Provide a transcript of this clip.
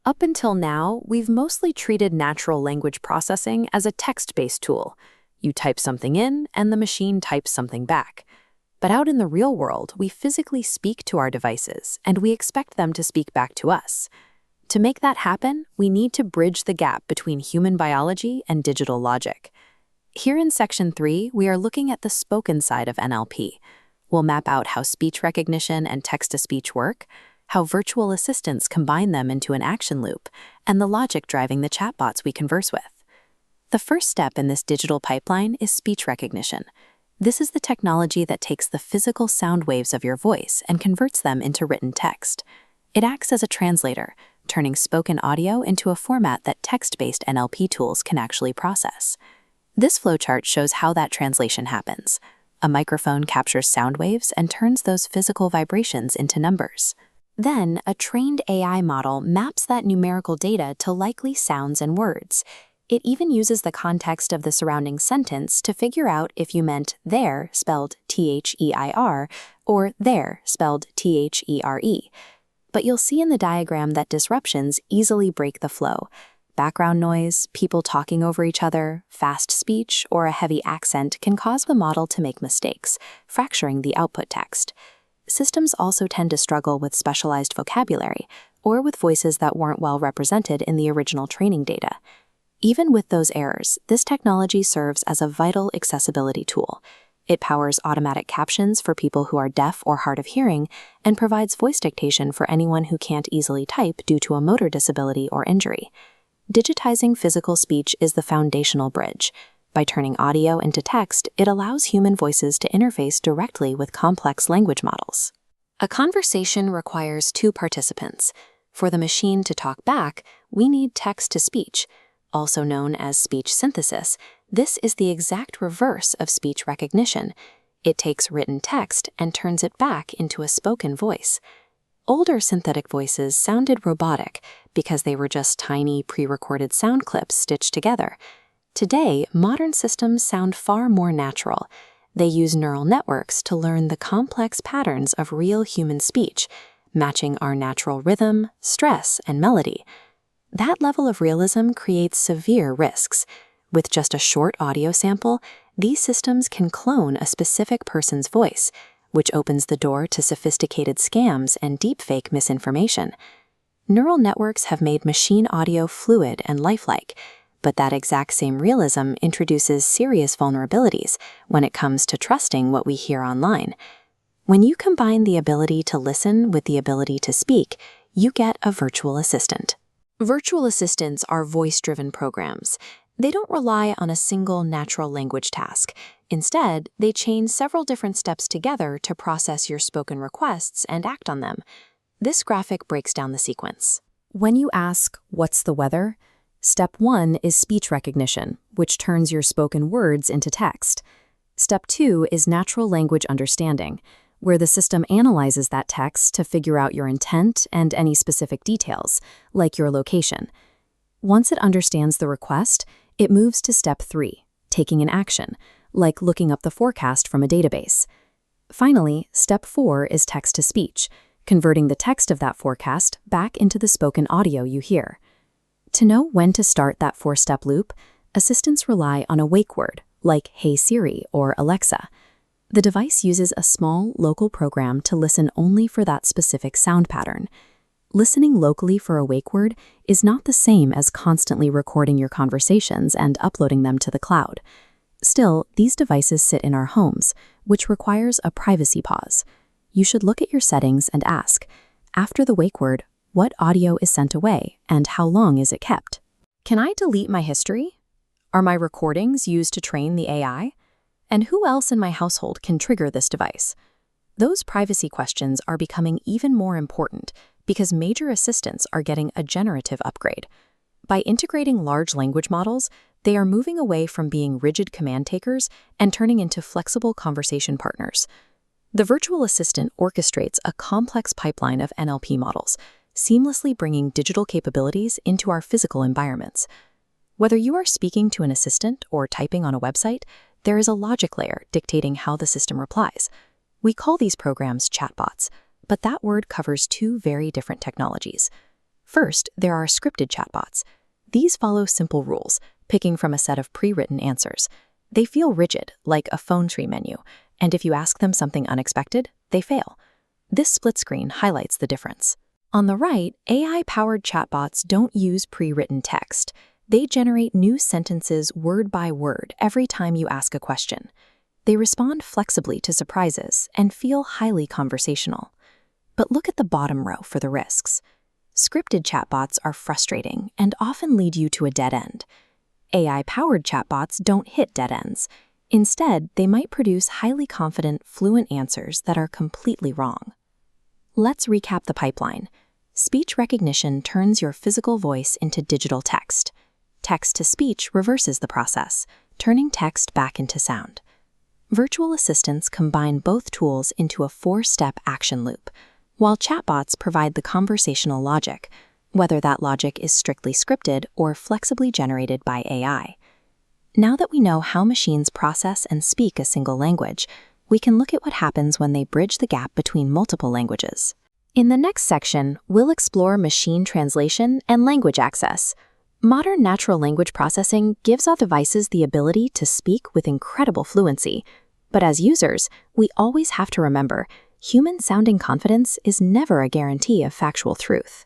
Up until now, we've mostly treated natural language processing as a text-based tool. You type something in, and the machine types something back. But out in the real world, we physically speak to our devices, and we expect them to speak back to us. To make that happen, we need to bridge the gap between human biology and digital logic. Here in Section 3, we are looking at the spoken side of NLP. We'll map out how speech recognition and text-to-speech work, how virtual assistants combine them into an action loop, and the logic driving the chatbots we converse with. The first step in this digital pipeline is speech recognition. This is the technology that takes the physical sound waves of your voice and converts them into written text. It acts as a translator, turning spoken audio into a format that text-based NLP tools can actually process. This flowchart shows how that translation happens. A microphone captures sound waves and turns those physical vibrations into numbers. Then, a trained AI model maps that numerical data to likely sounds and words. It even uses the context of the surrounding sentence to figure out if you meant there, spelled T-H-E-I-R, or there, spelled T-H-E-R-E. But you'll see in the diagram that disruptions easily break the flow. Background noise, people talking over each other, fast speech, or a heavy accent can cause the model to make mistakes, fracturing the output text. Systems also tend to struggle with specialized vocabulary, or with voices that weren't well represented in the original training data. Even with those errors, this technology serves as a vital accessibility tool. It powers automatic captions for people who are deaf or hard of hearing, and provides voice dictation for anyone who can't easily type due to a motor disability or injury. Digitizing physical speech is the foundational bridge. By turning audio into text, it allows human voices to interface directly with complex language models. A conversation requires two participants. For the machine to talk back, we need text-to-speech. Also known as speech synthesis, this is the exact reverse of speech recognition. It takes written text and turns it back into a spoken voice. Older synthetic voices sounded robotic because they were just tiny, pre-recorded sound clips stitched together. Today, modern systems sound far more natural. They use neural networks to learn the complex patterns of real human speech, matching our natural rhythm, stress, and melody. That level of realism creates severe risks. With just a short audio sample, these systems can clone a specific person's voice, which opens the door to sophisticated scams and deepfake misinformation. Neural networks have made machine audio fluid and lifelike, but that exact same realism introduces serious vulnerabilities when it comes to trusting what we hear online. When you combine the ability to listen with the ability to speak, you get a virtual assistant. Virtual assistants are voice-driven programs. They don't rely on a single natural language task. Instead, they chain several different steps together to process your spoken requests and act on them. This graphic breaks down the sequence. When you ask, "What's the weather?" Step 1 is speech recognition, which turns your spoken words into text. Step 2 is natural language understanding, where the system analyzes that text to figure out your intent and any specific details, like your location. Once it understands the request, it moves to Step 3, taking an action, like looking up the forecast from a database. Finally, Step 4 is text-to-speech, converting the text of that forecast back into the spoken audio you hear. To know when to start that 4-step loop, assistants rely on a wake word, like "Hey Siri" or "Alexa." The device uses a small, local program to listen only for that specific sound pattern. Listening locally for a wake word is not the same as constantly recording your conversations and uploading them to the cloud. Still, these devices sit in our homes, which requires a privacy pause. You should look at your settings and ask, after the wake word, what audio is sent away and how long is it kept? Can I delete my history? Are my recordings used to train the AI? And who else in my household can trigger this device? Those privacy questions are becoming even more important because major assistants are getting a generative upgrade. By integrating large language models, they are moving away from being rigid command takers and turning into flexible conversation partners. The virtual assistant orchestrates a complex pipeline of NLP models, seamlessly bringing digital capabilities into our physical environments. Whether you are speaking to an assistant or typing on a website, there is a logic layer dictating how the system replies. We call these programs chatbots, but that word covers two very different technologies. First, there are scripted chatbots. These follow simple rules, picking from a set of pre-written answers. They feel rigid, like a phone tree menu, and if you ask them something unexpected, they fail. This split screen highlights the difference. On the right, AI-powered chatbots don't use pre-written text. They generate new sentences word by word every time you ask a question. They respond flexibly to surprises and feel highly conversational. But look at the bottom row for the risks. Scripted chatbots are frustrating and often lead you to a dead end. AI-powered chatbots don't hit dead ends. Instead, they might produce highly confident, fluent answers that are completely wrong. Let's recap the pipeline. Speech recognition turns your physical voice into digital text. Text-to-speech reverses the process, turning text back into sound. Virtual assistants combine both tools into a 4-step action loop, while chatbots provide the conversational logic, whether that logic is strictly scripted or flexibly generated by AI. Now that we know how machines process and speak a single language, we can look at what happens when they bridge the gap between multiple languages. In the next section, we'll explore machine translation and language access. Modern natural language processing gives our devices the ability to speak with incredible fluency. But as users, we always have to remember, human-sounding confidence is never a guarantee of factual truth.